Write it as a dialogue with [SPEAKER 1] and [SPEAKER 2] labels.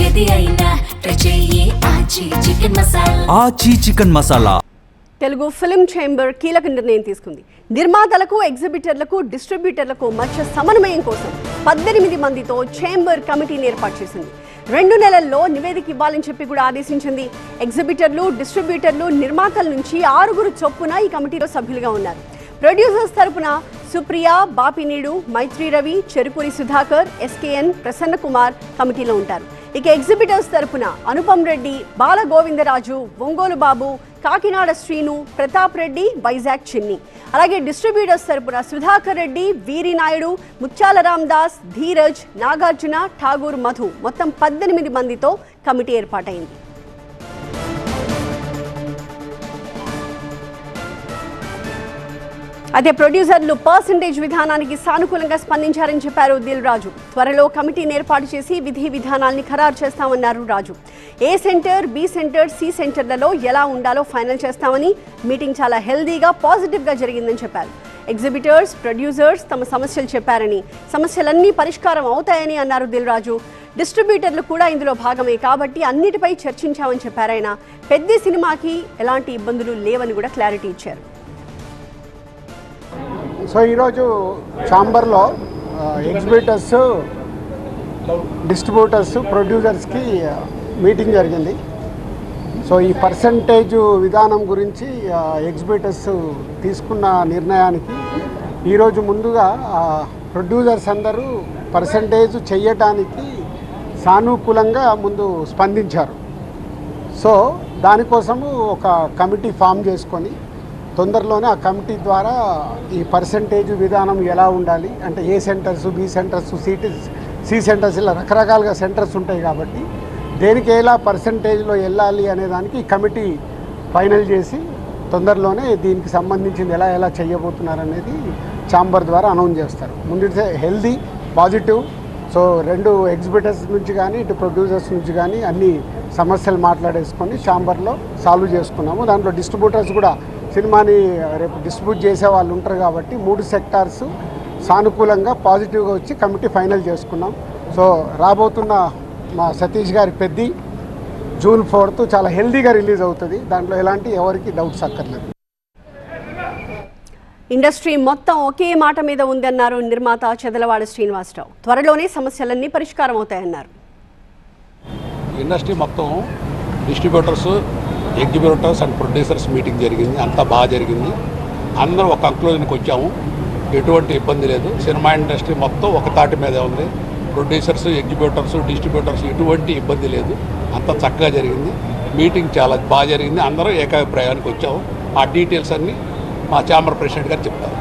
[SPEAKER 1] ఏది అయినా రుచి ఆచి చికెన్ మసాలా.
[SPEAKER 2] ఆచి chicken masala.
[SPEAKER 3] Telugu film chamber కీలక నిర్ణయం తీసుకుంది. నిర్మాతలకు, ఎగ్జిబిటర్లకు, డిస్ట్రిబ్యూటర్లకు మధ్య సమన్వయం కోసం 18 మందితో ఛాంబర్ కమిటీని ఏర్పాటు చేసింది. 2 నెలల్లో నివేదిక ఇవ్వాలని చెప్పి కూడా ఆదేశించింది. ఎగ్జిబిటర్లు, డిస్ట్రిబ్యూటర్లు, నిర్మాతల నుంచి 6 చొప్పున ఈ కమిటీలో సభ్యులుగా ఉన్నారు. ప్రొడ్యూసర్స్ తరపున సుప్రియ, బాపినీడు, మైత్రి రవి, చెరుకూరి సుధాకర్, ఎస్కేఎన్, ప్రసన్న కుమార్ కమిటీలో ఉంటారు. ఇక ఎగ్జిబిటర్స్ తరపున అనుపమ్ రెడ్డి, బాల గోవిందరాజు, ఒంగోలు బాబు, కాకినాడ శ్రీను, ప్రతాప్ రెడ్డి, వైజాగ్ చిన్ని. అలాగే డిస్ట్రిబ్యూటర్స్ తరపున సుధాకర్ రెడ్డి, వీరి నాయుడు, ముత్యాల రామదాస్, ధీరజ్, నాగార్జున, ఠాగూర్, మధు మొత్తం 18 మందితో కమిటీ ఏర్పాటైంది. అదే ప్రొడ్యూసర్లు పర్సంటేజ్ విధానానికి సానుకూలంగా స్పందించారని చెప్పారు దిల్ రాజు. త్వరలో కమిటీని ఏర్పాటు చేసి విధి విధానాల్ని ఖరారు చేస్తామన్నారు రాజు. ఏ సెంటర్, బి సెంటర్, సి సెంటర్లలో ఎలా ఉండాలో ఫైనల్ చేస్తామని, మీటింగ్ చాలా హెల్దీగా, పాజిటివ్గా జరిగిందని చెప్పారు. ఎగ్జిబిటర్స్, ప్రొడ్యూసర్స్ తమ సమస్యలు చెప్పారని, సమస్యలన్నీ పరిష్కారం అవుతాయని అన్నారు దిల్ రాజు. డిస్ట్రిబ్యూటర్లు కూడా ఇందులో భాగమే కాబట్టి అన్నిటిపై చర్చించామని చెప్పారాయన. పెద్ద సినిమాకి ఎలాంటి ఇబ్బందులు లేవని కూడా క్లారిటీ ఇచ్చారు.
[SPEAKER 4] సో ఈరోజు ఛాంబర్లో ఎగ్జిబిటర్స్, డిస్ట్రిబ్యూటర్స్, ప్రొడ్యూసర్స్కి మీటింగ్ జరిగింది. సో ఈ పర్సంటేజ్ విధానం గురించి ఎగ్జిబిటర్స్ తీసుకున్న నిర్ణయానికి ఈరోజు ముందుగా ప్రొడ్యూసర్స్ అందరూ పర్సంటేజ్ చెయ్యటానికి సానుకూలంగా ముందు స్పందించారు. సో దానికోసము ఒక కమిటీ ఫామ్ చేసుకొని తొందరలోనే ఆ కమిటీ ద్వారా ఈ పర్సంటేజ్ విధానం ఎలా ఉండాలి అంటే A centres, B centres, C centres ఇలా రకరకాలుగా సెంటర్స్ ఉంటాయి కాబట్టి దేనికి ఎలా పర్సంటేజ్లో వెళ్ళాలి అనే దానికి ఈ కమిటీ ఫైనల్ చేసి తొందరలోనే దీనికి సంబంధించింది ఎలా చేయబోతున్నారు అనేది ఛాంబర్ ద్వారా అనౌన్స్ చేస్తారు. ముందు హెల్దీ, పాజిటివ్. సో 2 ఎగ్జిబిటర్స్ నుంచి కానీ ఇటు ప్రొడ్యూసర్స్ నుంచి కానీ అన్ని సమస్యలు మాట్లాడేసుకొని ఛాంబర్లో సాల్వ్ చేసుకున్నాము. దాంట్లో డిస్ట్రిబ్యూటర్స్ కూడా సినిమాని రేపు డిస్ట్రిబ్యూట్ చేసే వాళ్ళు ఉంటారు కాబట్టి 3 సెక్టార్స్ సానుకూలంగా, పాజిటివ్గా వచ్చి కమిటీ ఫైనల్ చేసుకున్నాం. సో రాబోతున్న మా సతీష్ గారి పెద్ది జూన్ 4th చాలా హెల్దీగా రిలీజ్ అవుతుంది. దాంట్లో ఎలాంటి ఎవరికి డౌట్స్ అక్కర్లేదు.
[SPEAKER 3] ఇండస్ట్రీ మొత్తం ఒకే మాట మీద ఉందన్నారు నిర్మాత చెదలవాడ శ్రీనివాసరావు. త్వరలోనే సమస్యలన్నీ పరిష్కారం అవుతాయన్నారు.
[SPEAKER 5] ఇండస్ట్రీ మొత్తం distributors, exhibitors and producers meeting జరిగింది. అంతా బాగా జరిగింది. అందరూ ఒక కంక్లూజన్కి వచ్చాము. ఎటువంటి ఇబ్బంది లేదు. సినిమా ఇండస్ట్రీ మొత్తం ఒక తాటి మీదే ఉంది. ప్రొడ్యూసర్స్, ఎగ్జిబిటర్స్, డిస్ట్రిబ్యూటర్స్ ఎటువంటి ఇబ్బంది లేదు. అంతా చక్కగా జరిగింది. మీటింగ్ చాలా బాగా జరిగింది. అందరూ ఏకాభిప్రాయానికి వచ్చాము. ఆ డీటెయిల్స్ అన్నీ మా ఛాంబర్ ప్రెసిడెంట్ గారు చెప్తారు.